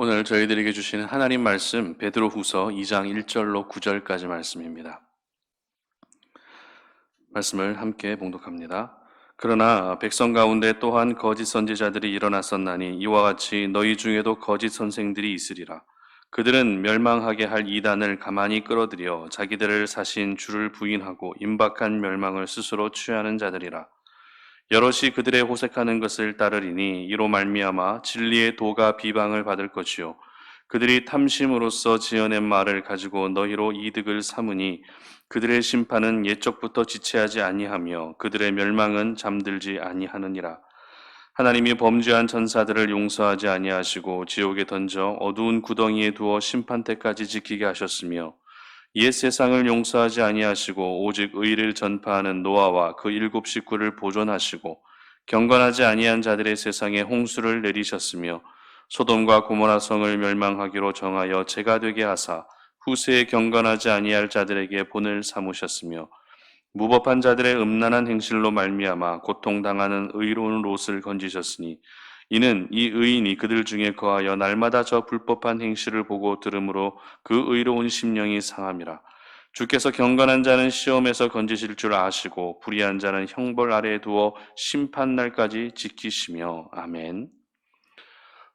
오늘 저희들에게 주시는 하나님 말씀 베드로후서 2장 1절로 9절까지 말씀입니다. 말씀을 함께 봉독합니다. 그러나 백성 가운데 또한 거짓 선지자들이 일어났었나니 이와 같이 너희 중에도 거짓 선생들이 있으리라. 그들은 멸망하게 할 이단을 가만히 끌어들여 자기들을 사신 주를 부인하고 임박한 멸망을 스스로 취하는 자들이라. 여럿이 그들의 호색하는 것을 따르리니 이로 말미암아 진리의 도가 비방을 받을 것이요 그들이 탐심으로써 지어낸 말을 가지고 너희로 이득을 삼으니 그들의 심판은 옛적부터 지체하지 아니하며 그들의 멸망은 잠들지 아니하느니라. 하나님이 범죄한 천사들을 용서하지 아니하시고 지옥에 던져 어두운 구덩이에 두어 심판 때까지 지키게 하셨으며 옛 세상을 용서하지 아니하시고 오직 의를 전파하는 노아와 그 7 식구를 보존하시고 경건하지 아니한 자들의 세상에 홍수를 내리셨으며 소돔과 고모라 성을 멸망하기로 정하여 재가 되게 하사 후세에 경건하지 아니할 자들에게 본을 삼으셨으며 무법한 자들의 음란한 행실로 말미암아 고통당하는 의로운 롯을 건지셨으니 이는 이 의인이 그들 중에 거하여 날마다 저 불법한 행실을 보고 들으므로 그 의로운 심령이 상함이라. 주께서 경건한 자는 시험에서 건지실 줄 아시고 불의한 자는 형벌 아래에 두어 심판날까지 지키시며. 아멘.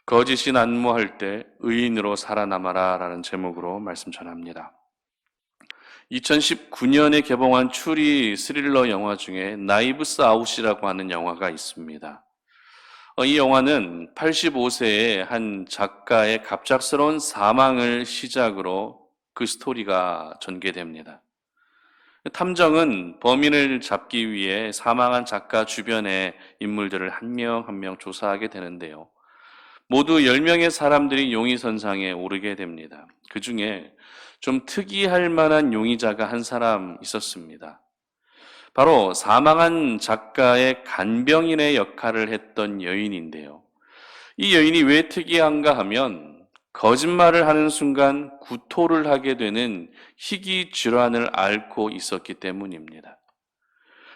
거짓이 난무할 때 의인으로 살아남아라 라는 제목으로 말씀 전합니다. 2019년에 개봉한 추리 스릴러 영화 중에 나이브스 아웃이라고 하는 영화가 있습니다. 이 영화는 85세의 한 작가의 갑작스러운 사망을 시작으로 그 스토리가 전개됩니다. 탐정은 범인을 잡기 위해 사망한 작가 주변의 인물들을 한 명 한 명 조사하게 되는데요. 모두 10명의 사람들이 용의선상에 오르게 됩니다. 그 중에 좀 특이할 만한 용의자가 한 사람 있었습니다. 바로 사망한 작가의 간병인의 역할을 했던 여인인데요. 이 여인이 왜 특이한가 하면 거짓말을 하는 순간 구토를 하게 되는 희귀 질환을 앓고 있었기 때문입니다.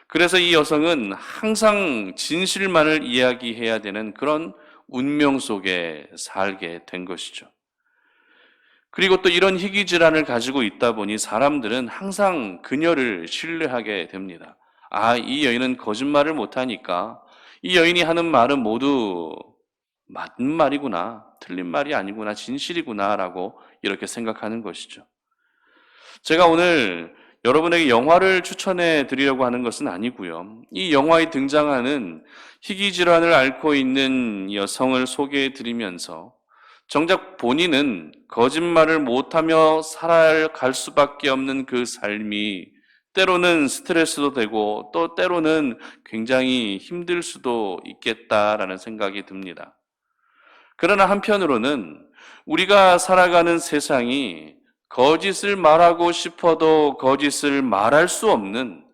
그래서 이 여성은 항상 진실만을 이야기해야 되는 그런 운명 속에 살게 된 것이죠. 그리고 또 이런 희귀 질환을 가지고 있다 보니 사람들은 항상 그녀를 신뢰하게 됩니다. 이 여인은 거짓말을 못하니까 이 여인이 하는 말은 모두 맞는 말이구나, 틀린 말이 아니구나, 진실이구나 라고 이렇게 생각하는 것이죠. 제가 오늘 여러분에게 영화를 추천해 드리려고 하는 것은 아니고요. 이 영화에 등장하는 희귀 질환을 앓고 있는 여성을 소개해 드리면서 정작 본인은 거짓말을 못하며 살아갈 수밖에 없는 그 삶이 때로는 스트레스도 되고 또 때로는 굉장히 힘들 수도 있겠다라는 생각이 듭니다. 그러나 한편으로는 우리가 살아가는 세상이 거짓을 말하고 싶어도 거짓을 말할 수 없는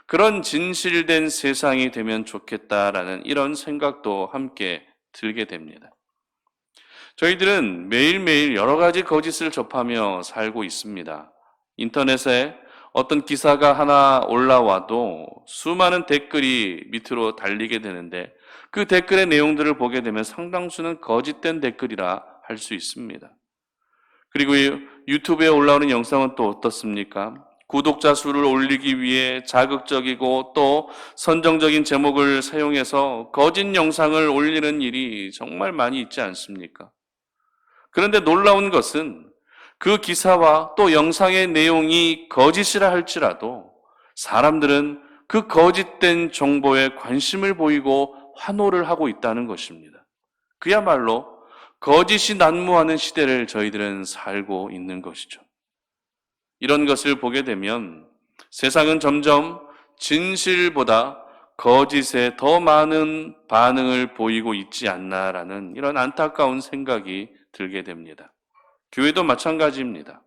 그런 진실된 세상이 되면 좋겠다라는 이런 생각도 함께 들게 됩니다. 저희들은 매일매일 여러 가지 거짓을 접하며 살고 있습니다. 인터넷에 어떤 기사가 하나 올라와도 수많은 댓글이 밑으로 달리게 되는데 그 댓글의 내용들을 보게 되면 상당수는 거짓된 댓글이라 할 수 있습니다. 그리고 유튜브에 올라오는 영상은 또 어떻습니까? 구독자 수를 올리기 위해 자극적이고 또 선정적인 제목을 사용해서 거짓 영상을 올리는 일이 정말 많이 있지 않습니까? 그런데 놀라운 것은 그 기사와 또 영상의 내용이 거짓이라 할지라도 사람들은 그 거짓된 정보에 관심을 보이고 환호를 하고 있다는 것입니다. 그야말로 거짓이 난무하는 시대를 저희들은 살고 있는 것이죠. 이런 것을 보게 되면 세상은 점점 진실보다 거짓에 더 많은 반응을 보이고 있지 않나라는 이런 안타까운 생각이 들게 됩니다. 교회도 마찬가지입니다.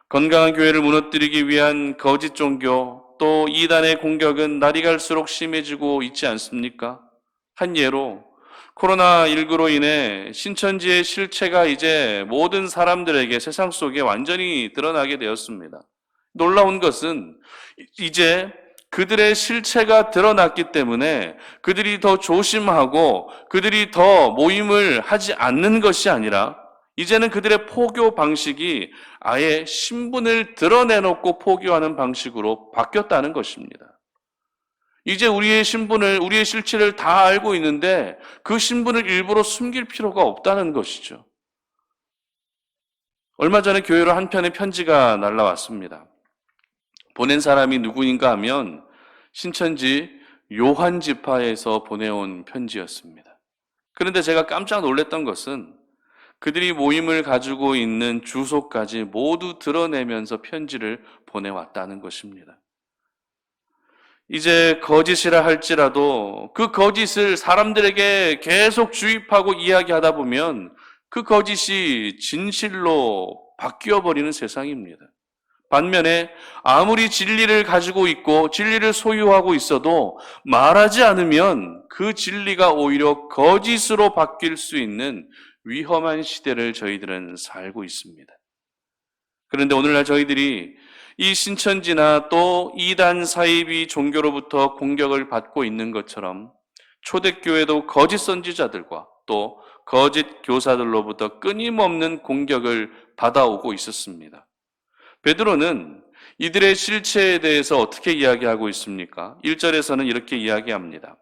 건강한 교회를 무너뜨리기 위한 거짓 종교 또 이단의 공격은 날이 갈수록 심해지고 있지 않습니까? 한 예로 코로나19로 인해 신천지의 실체가 이제 모든 사람들에게 세상 속에 완전히 드러나게 되었습니다. 놀라운 것은 이제 그들의 실체가 드러났기 때문에 그들이 더 조심하고 그들이 더 모임을 하지 않는 것이 아니라 이제는 그들의 포교 방식이 아예 신분을 드러내놓고 포교하는 방식으로 바뀌었다는 것입니다. 이제 우리의 신분을, 우리의 실체를 다 알고 있는데 그 신분을 일부러 숨길 필요가 없다는 것이죠. 얼마 전에 교회로 한 편의 편지가 날라왔습니다. 보낸 사람이 누구인가 하면 신천지 요한 지파에서 보내온 편지였습니다. 그런데 제가 깜짝 놀랐던 것은 그들이 모임을 가지고 있는 주소까지 모두 드러내면서 편지를 보내왔다는 것입니다. 이제 거짓이라 할지라도 그 거짓을 사람들에게 계속 주입하고 이야기하다 보면 그 거짓이 진실로 바뀌어버리는 세상입니다. 반면에 아무리 진리를 가지고 있고 진리를 소유하고 있어도 말하지 않으면 그 진리가 오히려 거짓으로 바뀔 수 있는 위험한 시대를 저희들은 살고 있습니다. 그런데 오늘날 저희들이 이 신천지나 또 이단 사이비 종교로부터 공격을 받고 있는 것처럼 초대교회도 거짓 선지자들과 또 거짓 교사들로부터 끊임없는 공격을 받아오고 있었습니다. 베드로는 이들의 실체에 대해서 어떻게 이야기하고 있습니까? 1절에서는 이렇게 이야기합니다.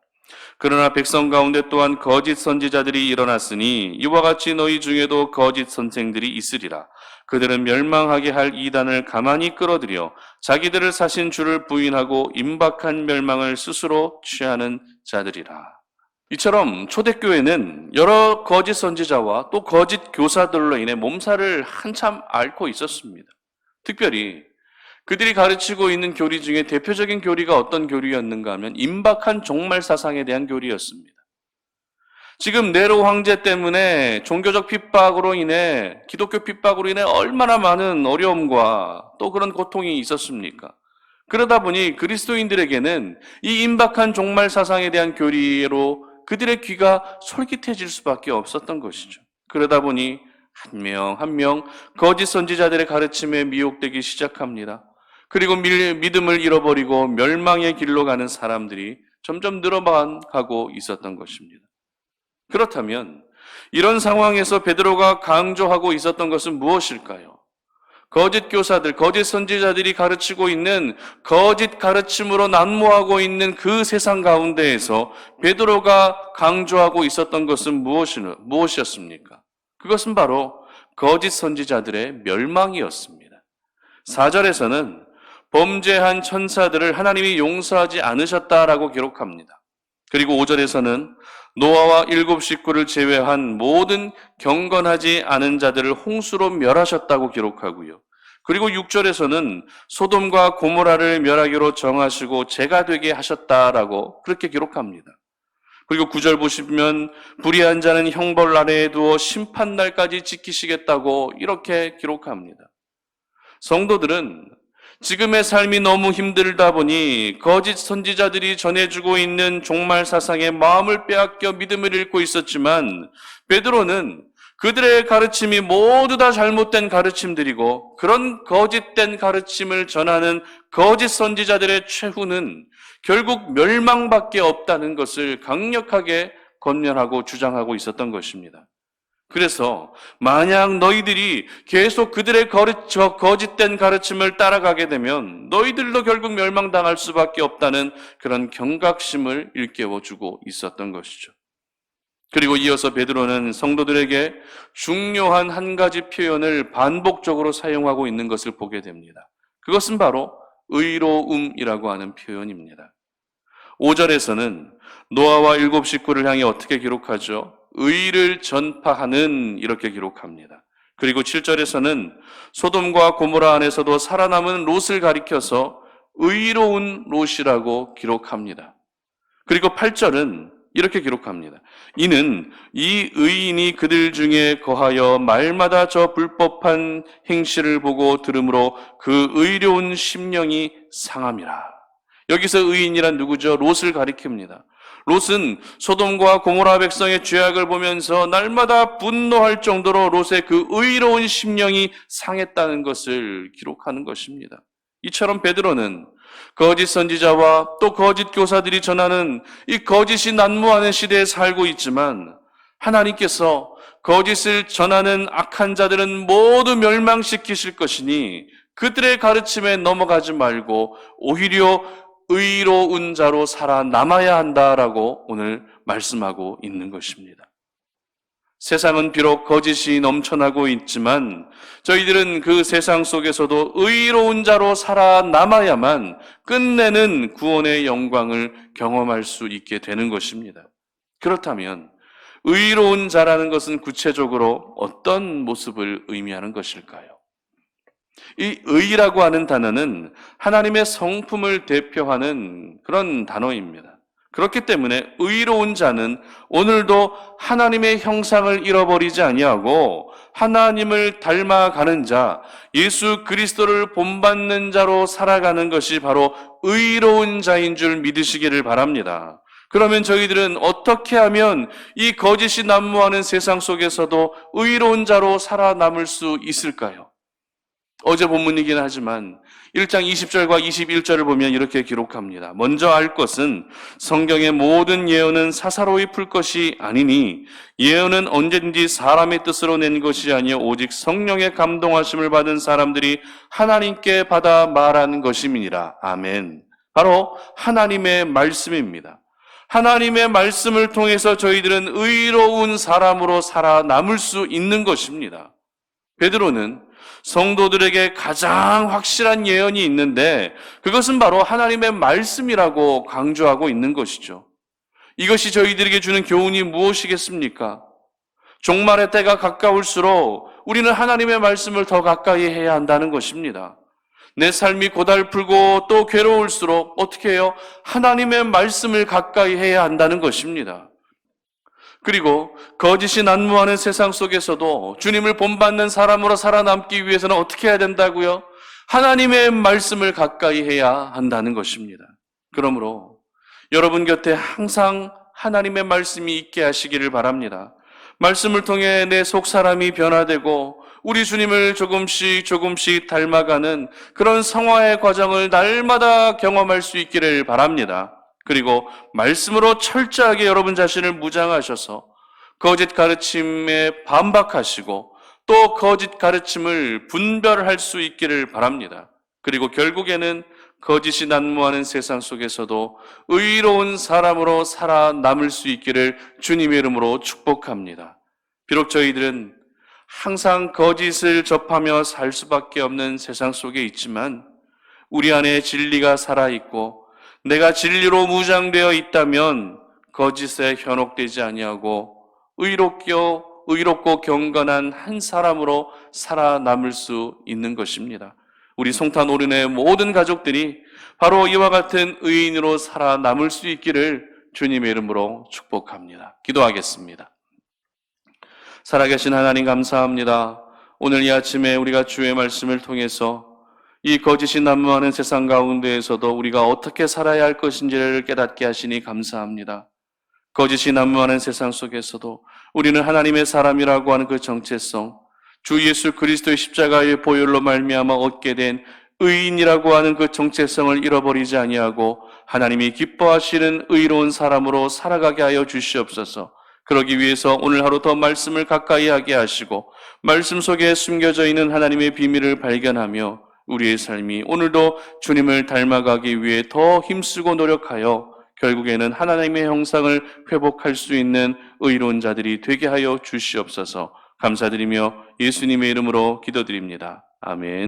그러나 백성 가운데 또한 거짓 선지자들이 일어났으니 이와 같이 너희 중에도 거짓 선생들이 있으리라. 그들은 멸망하게 할 이단을 가만히 끌어들여 자기들을 사신 주를 부인하고 임박한 멸망을 스스로 취하는 자들이라. 이처럼 초대교회는 여러 거짓 선지자와 또 거짓 교사들로 인해 몸살을 한참 앓고 있었습니다. 특별히 그들이 가르치고 있는 교리 중에 대표적인 교리가 어떤 교리였는가 하면 임박한 종말 사상에 대한 교리였습니다. 지금 네로 황제 때문에 종교적 핍박으로 인해, 기독교 핍박으로 인해 얼마나 많은 어려움과 또 그런 고통이 있었습니까? 그러다 보니 그리스도인들에게는 이 임박한 종말 사상에 대한 교리로 그들의 귀가 솔깃해질 수밖에 없었던 것이죠. 그러다 보니 한 명 한 명 거짓 선지자들의 가르침에 미혹되기 시작합니다. 그리고 믿음을 잃어버리고 멸망의 길로 가는 사람들이 점점 늘어만 가고 있었던 것입니다. 그렇다면 이런 상황에서 베드로가 강조하고 있었던 것은 무엇일까요? 거짓 교사들, 거짓 선지자들이 가르치고 있는 거짓 가르침으로 난무하고 있는 그 세상 가운데에서 베드로가 강조하고 있었던 것은 무엇이었습니까? 그것은 바로 거짓 선지자들의 멸망이었습니다. 4절에서는 범죄한 천사들을 하나님이 용서하지 않으셨다라고 기록합니다. 그리고 5절에서는 노아와 7 식구를 제외한 모든 경건하지 않은 자들을 홍수로 멸하셨다고 기록하고요. 그리고 6절에서는 소돔과 고모라를 멸하기로 정하시고 죄가 되게 하셨다라고 그렇게 기록합니다. 그리고 9절 보시면 불의한 자는 형벌 아래에 두어 심판날까지 지키시겠다고 이렇게 기록합니다. 성도들은 지금의 삶이 너무 힘들다 보니 거짓 선지자들이 전해주고 있는 종말 사상에 마음을 빼앗겨 믿음을 잃고 있었지만 베드로는 그들의 가르침이 모두 다 잘못된 가르침들이고 그런 거짓된 가르침을 전하는 거짓 선지자들의 최후는 결국 멸망밖에 없다는 것을 강력하게 권면하고 주장하고 있었던 것입니다. 그래서 만약 너희들이 계속 그들의 거짓된 가르침을 따라가게 되면 너희들도 결국 멸망당할 수밖에 없다는 그런 경각심을 일깨워주고 있었던 것이죠. 그리고 이어서 베드로는 성도들에게 중요한 한 가지 표현을 반복적으로 사용하고 있는 것을 보게 됩니다. 그것은 바로 의로움이라고 하는 표현입니다. 5절에서는 노아와 7 식구를 향해 어떻게 기록하죠? 의를 전파하는 이렇게 기록합니다. 그리고 7절에서는 소돔과 고모라 안에서도 살아남은 롯을 가리켜서 의로운 롯이라고 기록합니다. 그리고 8절은 이렇게 기록합니다. 이는 이 의인이 그들 중에 거하여 말마다 저 불법한 행실을 보고 들으므로 그 의로운 심령이 상함이라. 여기서 의인이란 누구죠? 롯을 가리킵니다. 롯은 소돔과 고모라 백성의 죄악을 보면서 날마다 분노할 정도로 롯의 그 의로운 심령이 상했다는 것을 기록하는 것입니다. 이처럼 베드로는 거짓 선지자와 또 거짓 교사들이 전하는 이 거짓이 난무하는 시대에 살고 있지만 하나님께서 거짓을 전하는 악한 자들은 모두 멸망시키실 것이니 그들의 가르침에 넘어가지 말고 오히려 의로운 자로 살아남아야 한다라고 오늘 말씀하고 있는 것입니다. 세상은 비록 거짓이 넘쳐나고 있지만 저희들은 그 세상 속에서도 의로운 자로 살아남아야만 끝내는 구원의 영광을 경험할 수 있게 되는 것입니다. 그렇다면 의로운 자라는 것은 구체적으로 어떤 모습을 의미하는 것일까요? 이 의라고 하는 단어는 하나님의 성품을 대표하는 그런 단어입니다. 그렇기 때문에 의로운 자는 오늘도 하나님의 형상을 잃어버리지 아니하고 하나님을 닮아가는 자, 예수 그리스도를 본받는 자로 살아가는 것이 바로 의로운 자인 줄 믿으시기를 바랍니다. 그러면 저희들은 어떻게 하면 이 거짓이 난무하는 세상 속에서도 의로운 자로 살아남을 수 있을까요? 어제 본문이긴 하지만 1장 20절과 21절을 보면 이렇게 기록합니다. 먼저 알 것은 성경의 모든 예언은 사사로이 풀 것이 아니니 예언은 언제든지 사람의 뜻으로 낸 것이 아니요 오직 성령의 감동하심을 받은 사람들이 하나님께 받아 말하는 것임이니라. 아멘. 바로 하나님의 말씀입니다. 하나님의 말씀을 통해서 저희들은 의로운 사람으로 살아남을 수 있는 것입니다. 베드로는 성도들에게 가장 확실한 예언이 있는데 그것은 바로 하나님의 말씀이라고 강조하고 있는 것이죠. 이것이 저희들에게 주는 교훈이 무엇이겠습니까? 종말의 때가 가까울수록 우리는 하나님의 말씀을 더 가까이 해야 한다는 것입니다. 내 삶이 고달프고 또 괴로울수록 어떻게 해요? 하나님의 말씀을 가까이 해야 한다는 것입니다. 그리고 거짓이 난무하는 세상 속에서도 주님을 본받는 사람으로 살아남기 위해서는 어떻게 해야 된다고요? 하나님의 말씀을 가까이 해야 한다는 것입니다. 그러므로 여러분 곁에 항상 하나님의 말씀이 있게 하시기를 바랍니다. 말씀을 통해 내 속사람이 변화되고 우리 주님을 조금씩 닮아가는 그런 성화의 과정을 날마다 경험할 수 있기를 바랍니다. 그리고 말씀으로 철저하게 여러분 자신을 무장하셔서 거짓 가르침에 반박하시고 또 거짓 가르침을 분별할 수 있기를 바랍니다. 그리고 결국에는 거짓이 난무하는 세상 속에서도 의로운 사람으로 살아남을 수 있기를 주님의 이름으로 축복합니다. 비록 저희들은 항상 거짓을 접하며 살 수밖에 없는 세상 속에 있지만 우리 안에 진리가 살아있고 내가 진리로 무장되어 있다면 거짓에 현혹되지 아니하고 의롭고 경건한 한 사람으로 살아남을 수 있는 것입니다. 우리 송탄 오륜의 모든 가족들이 바로 이와 같은 의인으로 살아남을 수 있기를 주님의 이름으로 축복합니다. 기도하겠습니다. 살아계신 하나님 감사합니다. 오늘 이 아침에 우리가 주의 말씀을 통해서 이 거짓이 난무하는 세상 가운데에서도 우리가 어떻게 살아야 할 것인지를 깨닫게 하시니 감사합니다. 거짓이 난무하는 세상 속에서도 우리는 하나님의 사람이라고 하는 그 정체성, 주 예수 그리스도의 십자가의 보혈로 말미암아 얻게 된 의인이라고 하는 그 정체성을 잃어버리지 아니하고 하나님이 기뻐하시는 의로운 사람으로 살아가게 하여 주시옵소서. 그러기 위해서 오늘 하루 더 말씀을 가까이 하게 하시고 말씀 속에 숨겨져 있는 하나님의 비밀을 발견하며 우리의 삶이 오늘도 주님을 닮아가기 위해 더 힘쓰고 노력하여 결국에는 하나님의 형상을 회복할 수 있는 의로운 자들이 되게 하여 주시옵소서. 감사드리며 예수님의 이름으로 기도드립니다. 아멘.